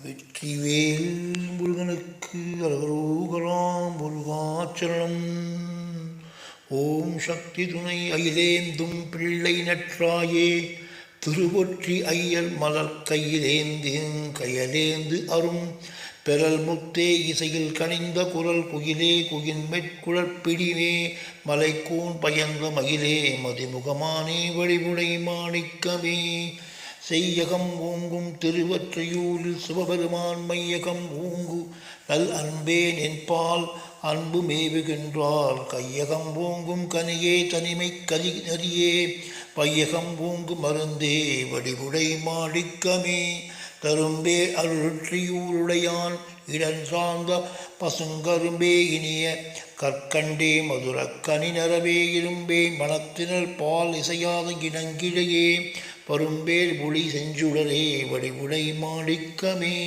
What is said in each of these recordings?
வெற்றிவேல் முருகனுக்கு அரோகரா முருகாச்சரணம். ஓம் சக்தி துணை அயிலேந்தும் பிள்ளை நற்றாயே திருவொற்றி ஐயர் மலர் கையிலேந்து கையலேந்து அரும் பெறல் முத்தே இசையில் கனிந்த குரல் குயிலே குயின் மெட்குழற்பிடிவே மலைக்கூன் பயந்த மகிழே மதிமுகமானே வழிமுறை மாணிக்கமே. செய்யகம் ஓங்கும் திருவொற்றியூரில் சிவபெருமான் மையகம் ஓங்கு நல் அன்பே நின்பால் அன்பு மேவுகின்றார் கையகம் ஓங்கும் கனியே தனிமை கலிநரியே பையகம் ஓங்கு மருந்தே வடிவுடை மாணிக்கமே. தரும்பே அருற்றியூருடையான் இடன் சார்ந்த பசுங்கரும்பே இனிய கற்கண்டே மதுரக் கனிநரவே இரும்பே மனத்தினர் பால் இசையாத இனங்கிழையே பரும்பேர் புலி செஞ்சுடரே வடிவுடை மாணிக்கமே.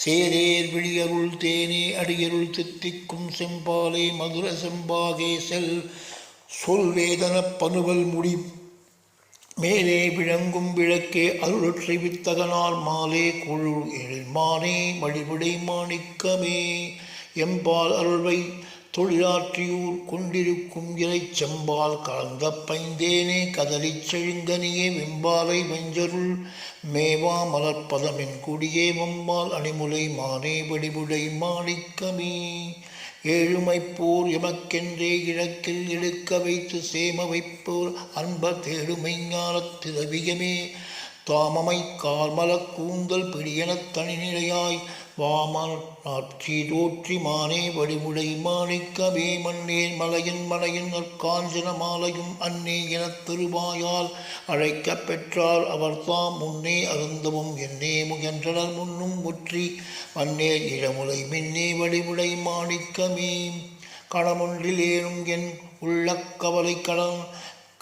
சேரேர் விழியருள் தேனே அடியருள் தித்திக்கும் செம்பாலே மதுர செம்பாகே செல் சொல்வேதன பனுவல் முடி மேலே விளங்கும் விளக்கே அருளொற்றை வித்தகனால் மாலே குழு எழில்மானே வழிபடை மாணிக்கமே. எம்பால் அருள்வை தொழிலாற்றியூர் கொண்டிருக்கும் இறை செம்பால் கலந்த பைந்தேனே கதலிச் செழுங்கனியே வெம்பாலை வெஞ்சருள் மேவா மலர்ப்பதமின் குடியே வம்பால் அணிமுலை மானே வடிவுடை மாணிக்கமே. ஏழுமைப்போர் எமக்கென்றே இழக்கில் இழுக்க வைத்து சேம வைப்போர் அன்பர் தேடுமை ஞானத் திரவியமே. தாமமை கால்மலக் கூந்தல் பிடியெனத் தனிநிலையாய் வாமல் நாட்சி தோற்றி மானே வடிவுடை மாணிக்கமே. மன்னேன் மலையின் மலையின் நற்காஞ்சன மாலையும் அன்னே எனத் திருவாயால் அழைக்கப் பெற்றார் அவர்தாம் முன்னே அருந்தவும் என்னே முயன்றனர் முன்னும் முற்றி மன்னேர் இளமுலை மின்னே வடிவுடை மாணிக்கமே. களமொன்றிலேனும் என் உள்ள கவலை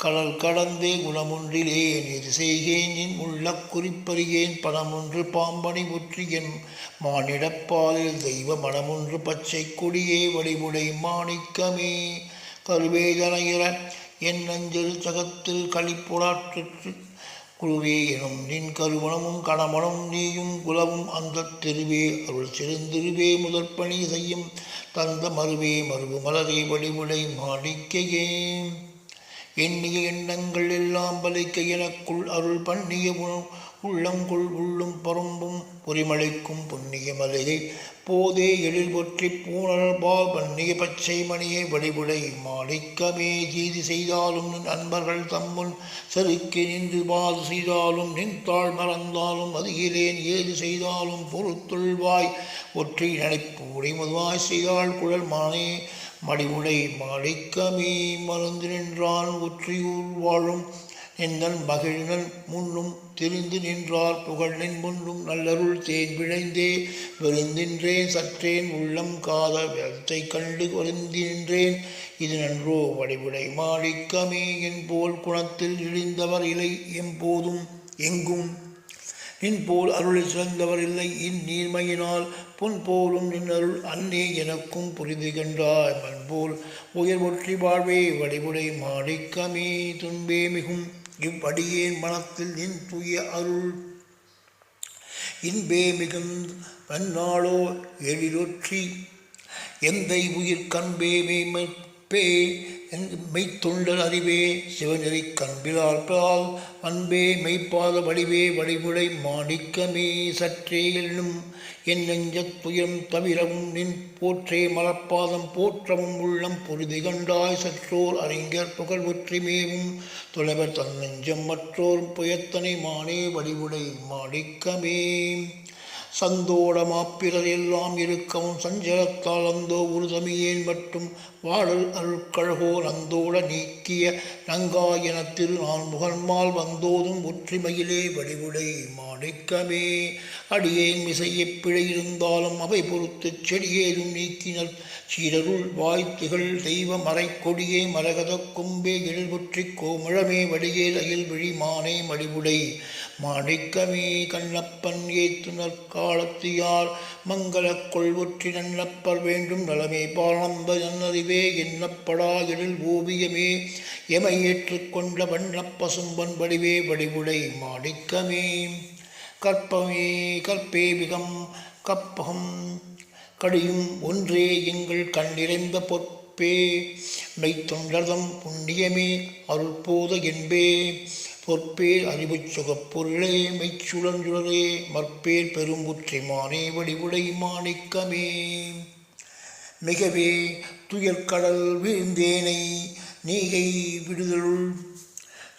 கடல் கடந்தே குணமொன்றிலேன் இது செய்கேன் என் உள்ள குறிப்பறியேன் பணமொன்று பாம்பணி ஒற்றி என் மானிடப்பாலில் தெய்வ மனமொன்று பச்சை கொடியே வடிவுடை மாணிக்கமே. கருவேதனையிற என் அஞ்சல் சகத்தில் களிப்புறாற்று குழுவே எனும் நின் கருவணமும் கணமணமும் நீயும் குலவும் அந்த திருவே அருள் சிறுந்திருவே முதற்பணி செய்யும் தந்த மருவே மருவு மலரே வடிவுடை மாணிக்கையே. எண்ணிய எண்ணங்கள் எல்லாம் பலிக்க எனக்குள் அருள் பண்ணிய உள்ளங்குள் உள்ளும் பரும்பும் பொறிமலைக்கும் புண்ணிய மலையை போதே எழில் ஒற்றி பூனல்பால் பண்ணிய பச்சை மணியை வடிவுடை மாணிக்கமே. ஜீதி செய்தாலும் நின் அன்பர்கள் தம்முன் செருக்கி நின்று பாது செய்தாலும் நின் தாழ் மறந்தாலும் அதிகிலேன் ஏது செய்தாலும் பொறுத்துள்வாய் ஒற்றி நினைப்பூடை முதுவாய் செய்தாள் குழல் மானே மடிவுடை மாணிக்கமே. மறந்து நின்றான் ஒற்றியூர் வாழும் நின்றன் மகிழ்நன் முன்னும் திரிந்து நின்றார் புகழ் நின் முன்னும் நல்லருள் தேன் விழைந்தே வெறிந்தின்றேன் சற்றேன் உள்ளம் காத வெளத்தை கண்டு வருந்தி நின்றேன் இது நன்றோ வடிவுடை மாணிக்கமே. என் போல் குணத்தில் இழிந்தவர் இல்லை எம்போதும் எங்கும் நின் போல் அருளில் சிறந்தவர் இல்லை இந்நீர்மையினால் பொன் போலும் நின் அருள் அன்னே எனக்கும் புரிந்து கண்டாய் மண்போல் உயர் ஒற்றி வாழ்வே வடிவுடை மாணிக்கமே. துன்பே மிகும் இவ்வடியேன் மனத்தில் நின் தூய அருள் இன்பே மிகுந்த பன்னாளோ எழிலொற்றி எந்தை உயிர் கண்பே மேம்பே மெய்த்தொண்டர் அறிவே சிவநெறி கண்பிலால் பால் அன்பே மெய்ப்பாத வடிவே வடிவுடை மாணிக்கமே. சற்றே எண்ணும் என் நெஞ்சத் துயம் தவிரவும் நின் போற்றே மலர்ப்பாதம் போற்றவும் உள்ளம் பொருதி கண்டாய் சற்றோர் அறிஞர் புகழ் ஒற்றிமேவும் தொலைவர் தன் நெஞ்சம் மற்றோர் புயத்தனை மானே வடிவுடை மாணிக்கமே. சந்தோட மாப்பிறர் எல்லாம் இருக்கவும் சஞ்சலத்தால் அந்தோ ஒரு தமியேன் மட்டும் வாழல் அருட்கழகோ நந்தோட நீக்கிய நங்காயன திரு நான் முகன்மால் வந்தோதும் ஒற்றிமையிலே வடிவுடை மாணிக்கமே. அடியேன் மிசையப் பிழை இருந்தாலும் அவை பொறுத்து செடியேதும் நீக்கினர் சீரருள் வாய்த்திகள் தெய்வ மறை கொடியே மரகத கொம்பே எழில் ஒற்றி கோமழமே வடியே அயில் விழி மானே மடிவுடை மாணிக்கமே. கண்ணப்பன் ஏத்து நற்காலத்தியார் மங்களக் கொள்வொற்றி நன்னப்பர் வேண்டும் நலமே பாலம்ப நன்னறிவே எண்ணப்படா எழில் ஓவியமே எமை ஏற்றுக்கொண்ட வண்ணப் பசும்பன் வடிவே வடிவுடை மாணிக்கமே. கற்பமே கற்பேபிகம் கப்பகம் கடியும் ஒன்றே எங்கள் கண்ணிறைந்த பொற்பே மெய்த்தொண்டர்தம் புண்ணியமே அருள் போத என்பே பொற்பேர் அறிவுச் சுகப்பொருளே மெய்ச்சுழன்றுளரே மற்பேர் பெரும்புற்றிமானே வடிவுடை மாணிக்கமே மிகவே துயர்கடல் வீழ்ந்தேனை நீகை விடுதலுள்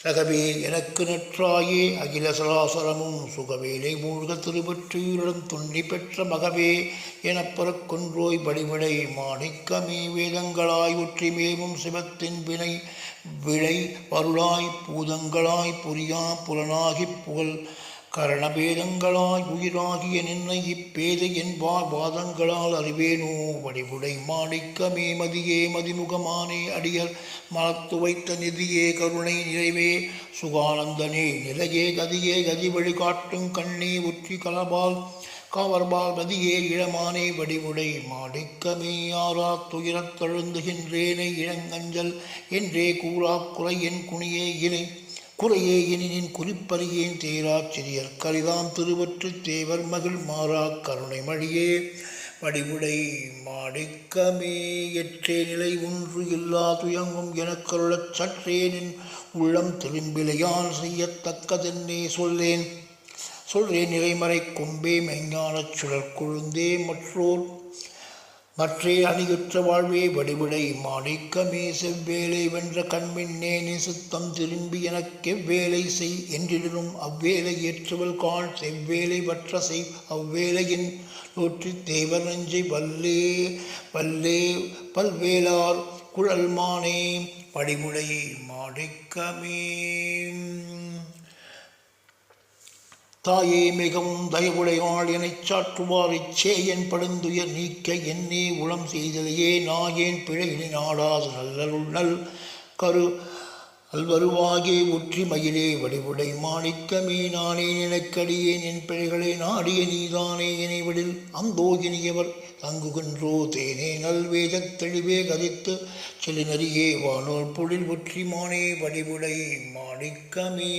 சகவே எனக்கு நற்றாயே அகில சராசரமும் சுகவேலை மூழ்க திருவற்றியுடன் துண்ணி பெற்ற மகவே எனப்பெறக் கொன்றோய் வடிவிடை மாணிக்கமே வேதங்களாய் ஒற்றிமேவும் சிவத்தின் வினை விளை வருளாய் பூதங்களாய் புரியா புலனாகிப் புகழ் கரணபேதங்களாய் உயிராகிய நின்னை இப்பேதை என்பார் வாதங்களால் அறிவேனோ வடிவுடை மாணிக்கமே மதியே மதிமுகமானே அடியர் மனத்து வைத்த நிதியே கருணை நிறைவே சுகானந்தனே நிலையே கதியே கதி வழிகாட்டும் கண்ணே உற்றி கலபால் காவர்பால் மதியே இளமானே வடிவுடை மாணிக்கமே ஆறா துயரத் தழுந்துகின்றேனை இளங்கஞ்சல் என்றே கூறாக் குறை என் குணியே இணை குறையே எனினின் குறிப்பறியேன் தேராச்சிரியர் கரிதாம் திருவற்றுத் தேவர் மகிழ் மாறா கருணை மழியே வடிவுடை மாணிக்கமே எற்றே நிலை ஒன்று இல்லா துயங்கும் எனக்கருளச் சற்றேனின் உள்ளம் திரும்பிலையான் செய்யத்தக்கதென்னே சொல்லேன் நிறைமறை கொம்பே மெஞ்ஞானச் சுழற் கொழுந்தே மற்றே அணியுற்ற வாழ்வே வடிவிடை மாணிக்கமே செவ்வேலை வென்ற கண்மின்னே நீ சித்தம் திரும்பி எனக்கெவ்வேலை செய் என்றிடனும் அவ்வேலை ஏற்றுவல் காண் செவ்வேலை வற்ற செய் அவ்வேலையின் நூற்றி தேவர் நெஞ்சை வல்லே பல்வேலார் குழல்மானே வடிவுடை மாணிக்கமே தாயே மிகவும் தயவுடையாள் எனச் சாற்றுவாரைச் சேயன் படுந்துயர் நீக்க என்னே உளம் செய்தலையே நாயேன் பிழையினை நாடாது நல்லருள் கரு அல்வருவாகே ஒற்றி மயிலே வடிவுடை மாணிக்கமே நானே நினைக்கடியேன் என் பிழைகளை நாடிய நீதானே இணைவிடில் அந்தோ இனியவர் தங்குகின்றோ தேனே நல்வேதத் தெளிவே கதித்து செலினரியே வானோர் பொழில் ஒற்றிமானே வடிவுடை மாணிக்கமே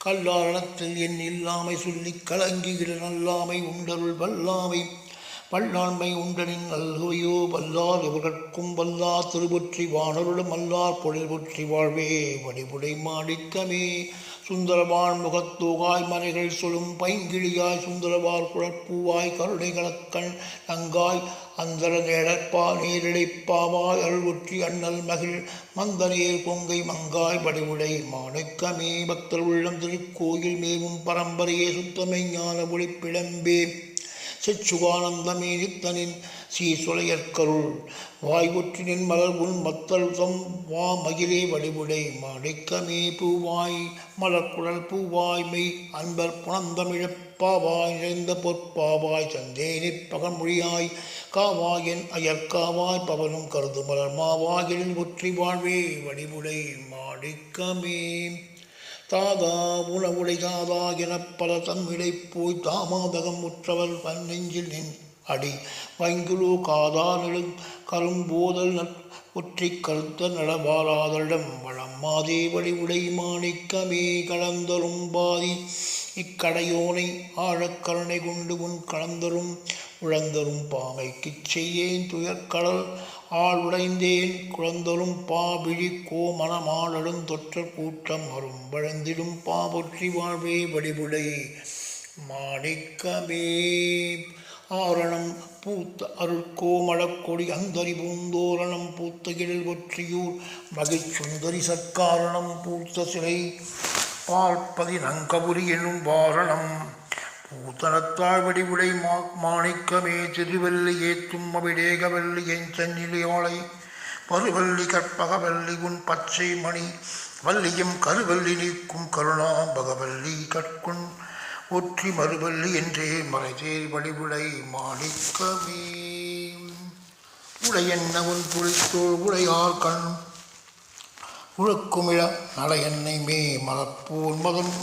கல்லாரணத்தில் என் இல்லாமை சொல்லிக் கலங்கிவிட நல்லாமை உண்டருள் வல்லாமை வல்லாண்மை உண்டனின் நல்குவையோ வல்லார் இவர்கட்கும் வல்லார் திருவொற்றி வானருளும் அல்லார் பொழில் ஒற்றி வாழ்வே வடிவுடை மாணிக்கமே சுந்தரவான் முகத்தோகாய் மனைகள் சொலும் பைங்கிழியாய் சுந்தரவார் குழற்பூவாய் கருணை கலக்கண் நங்காய் அந்தர நேடற்பா நீரிழைப்பாவாய் அருள் ஒற்றி அண்ணல் மகிழ் மந்தநேர் கொங்கை மங்காய் வடிவுடை மாணிக்கமே பக்தர் உள்ளம் திருக்கோயில் மேவும் பரம்பரையே சுத்தமை ஞான ஒளிப்பிழம்பே செச்சுகானந்தமே நித்தனின் சீசொலையற்கருள் வாய் ஒற்றினின் மலர் உன் மத்தல் தம் வா மகிழே வடிவுடை மாணிக்கமே பூவாய் மலர்குழல் பூவாய் மெய் அன்பர் புனந்தமிழப்பாவாய் நிறைந்த பொற்பாவாய் சந்தேனிற் பகன்மொழியாய் காவாயன் அயற்காவாய் பவனும் கருது மலர் மாவாயில் ஒற்றி வாழ்வே வடிவுடை மாணிக்கமே தாதா உணவுடை தாதா எனப் பல தம்மிடை போய் தாமாதகம் உற்றவர் பன்னெஞ்சில் நின் அடி வைங்குலோ காதா நெடு கரும்போதல் ஒற்றி கருத்த நடவாராதரிடம் வளம்மாதே வடிவுடை மாணிக்கமே கலந்தரும் பாதி இக்கடையோனை ஆழக்கருணை கொண்டு உன் கலந்தரும் உழந்தரும் பாமைக்குச் செய்யேன் துயர்கடல் ஆளுடைந்தேன் குழந்தரும் பாபிழி கோமணமாடலும் தொற்ற கூட்டம் அரும் வழந்திடும் பாபொற்றி வாழ்வே வடிவுடை மாணிக்கமே ஆரணம் பூத்த அருட்கோமளக்கொடி அந்தரி பூந்தோரணம் பூத்த இழில் ஒற்றியூர் மகிழ்ச்சுந்தரி சற்காரணம் பூத்த சிலை பார்ப்பதி நங்கபுரி எனும் வாரணம் பூத்தனத்தாழ் வடிவுடை மாணிக்கமே திருவல்லி ஏத்தும் அபிடேகவல்லி என் சென்னிலையோளை பருவல்லி கற்பகவல்லி உன் பச்சை மணி வல்லியும் கருவல்லி நீக்கும் கருணா பகவல்லி கற்குண் ஒற்றி மறுவல்லி என்றே மறைதேர் வடிவுடை மாணிக்கமே உடையென்ன உன் புலித்தோள் உடையார் கண் உழக்குமிழ நடையென்னை மே மலப்போல் மதம்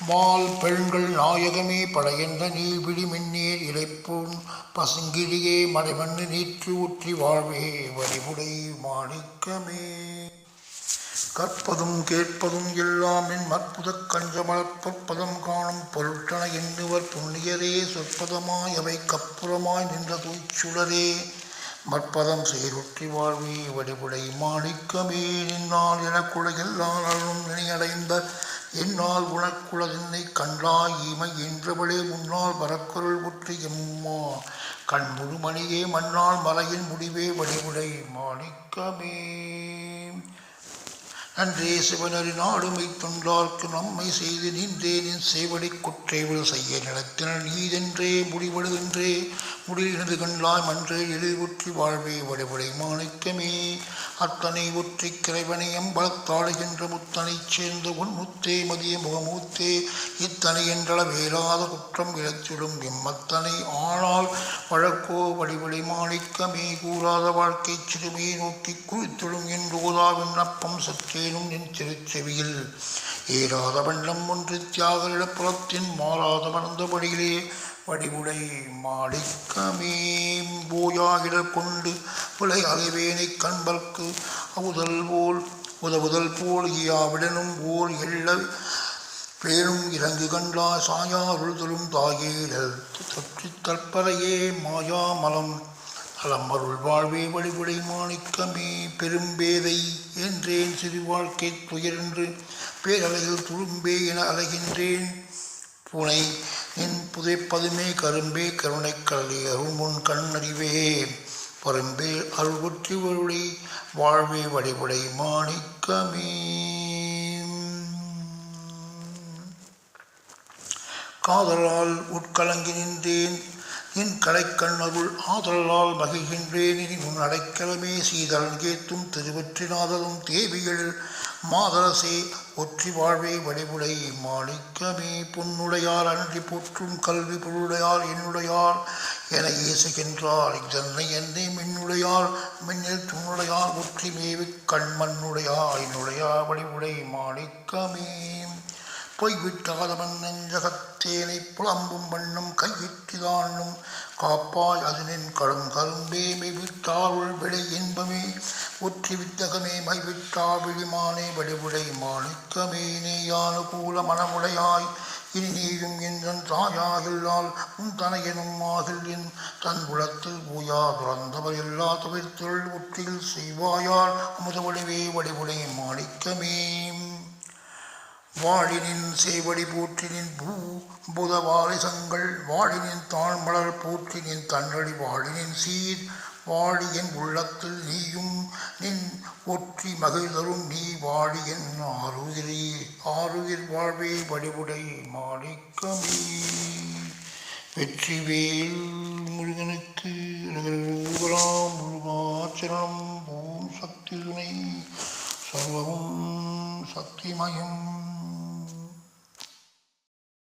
மால் பெண்கள் நாயகமே படையென்ற நீழ்விழி மின்னேர் இலைப்போன் பசுங்கிழியே மடைமண்ணு நீற்று ஊற்றி வாழ்வே வடிவுடை மாணிக்கமே கற்பதும் கேட்பதும் எல்லாம் என் அற்புதக் கஞ்சமலப்பற்பதம் காணும் பொருட்டன எண்ணுவர் புண்ணியரே சொற்பதமாய் அவை கப்புறமாய் நின்ற தூய்ச்சுடரே மற்பதம் செய்ருற்றி வாழ்வே வடிவுடை மாணிக்கமே நின்னால் எனக்குழையெல்லாம் அருளும் நினையடைந்த என்னால் உனக்குளதென்னை கண்டாய் ஈமை என்றவளே முன்னால் பரக்குரல் உற்றி எம்மா கண்முழுமணியே மன்னால் மலையின் முடிவே வடிவுடை மாணிக்கமே நன்றே சிவனறி நாடுமை தொண்டார்க்கு நம்மை செய்து நின்றேனின் சேவடி குற்றைவில் செய்ய நிலத்தினர் நீதென்றே முடிவடுகின்றே முடியினது கண்டாய் மன்றே எழில்வுற்றி வாழ்வே வடிவடை மாணிக்கமே அத்தனை ஒற்றி கிரைவனை அம்பலத்தாடுகின்ற முத்தனைச் சேர்ந்த உன் முத்தே மதிய முகமூத்தே இத்தனை என்றள வேளாத குற்றம் இழத்திடும் எம்மத்தனை ஆனால் வழக்கோ வடிவடை மாணிக்கமே கூறாத வாழ்க்கை சிறுமையை நோக்கி குறித்திடும் என்று ஓதா விண்ணப்பம் சற்றேனும் என் திருச்செவியில் ஏறாத வண்ணம் ஒன்று தியாக இழப்புறத்தின் மாறாத மறந்தபடியிலே வடிவுடை மாணிக்கமே போயாகிடர் கொண்டு விளை அலைவேனை கண்பர்க்கு உதவுதல் போல் ஈயாவிடனும் ஓர் எள்ள பேரும் இறங்கு கண்டா சாயா அருள்தலும் தாயேடல் தொற்றி தற்பரையே மாயா மலம் நலம் அருள் வாழ்வே வழிபடை மாணிக்கமே பெரும்பேதை என்றேன் சிறு வாழ்க்கை துயரென்று பேரலையில் துளும்பே என அலைகின்றேன் பூனை என் புதைப்பதுமே கரும்பே கருணை கல்வி அருள் முன் கண்ணறிவே பரும்பே அருள்பற்றி வழி வாழ்வே வழிபடை மாணிக்கமே காதலால் உட்கலங்கி நின்றேன் என் கலைக்கண்ணருள் ஆதலால் மகிழ்கின்றேன் இனி உன் அடைக்கலமே சீதரன் கேத்தும் திருவற்றினாதலும் தேவிகள் மாதரசே ஒற்றி வாழ்வே வடிவுடை மாணிக்கமே பொன்னுடையார் அன்றி போற்றும் கல்வி பொருளுடையார் என்னுடையார் என ஏசுகின்றார் இதனை என்னை மின்னுடையார் மின்னில் துண்ணுடையார் ஒற்றி மேவி கண்மண்ணுடையார் என்னுடையா வடிவுடை மாணிக்கமே பொய்விட்டாதவன் நெஞ்சகத்தேனை புலம்பும் வண்ணம் கையிட்டுதானும் காப்பாய் அதனின் கடும் கரும்பே மெய்விட்டாருள் விடை இன்பமே ஒற்றி வித்தகமே மைவிட்டா விழிமானே வடிவுடை மாணிக்கமே நேயானுகூல மனமுடையாய் இனி நீயும் என் தாயாகில்லால் உன் தனையனும் ஆகில் என் தன் உளத்தில் பூயா துறந்தவர் எல்லா தவிர்த்தொழில் ஒற்றில் செய்வாயால் அமுதவடிவே வடிவுடை மாணிக்கமே வாழினின் சேவடி போற்றினின் புதவாரிசங்கள் வாழினின் தாழ்மலர் போற்றினின் தன்னடி வாழினின் சீர் வாழியன் உள்ளத்தில் நீயும் நின் ஒற்றி மகிழ்தரும் நீ வாழியன் ஆருயிர் வாழ்வே வடிவுடை மாணிக்கமே வெற்றிவேல் முருகனுக்கு முருகாச்சரணம் ஓம் சக்தி துணை சர்வமும் சக்திமயம்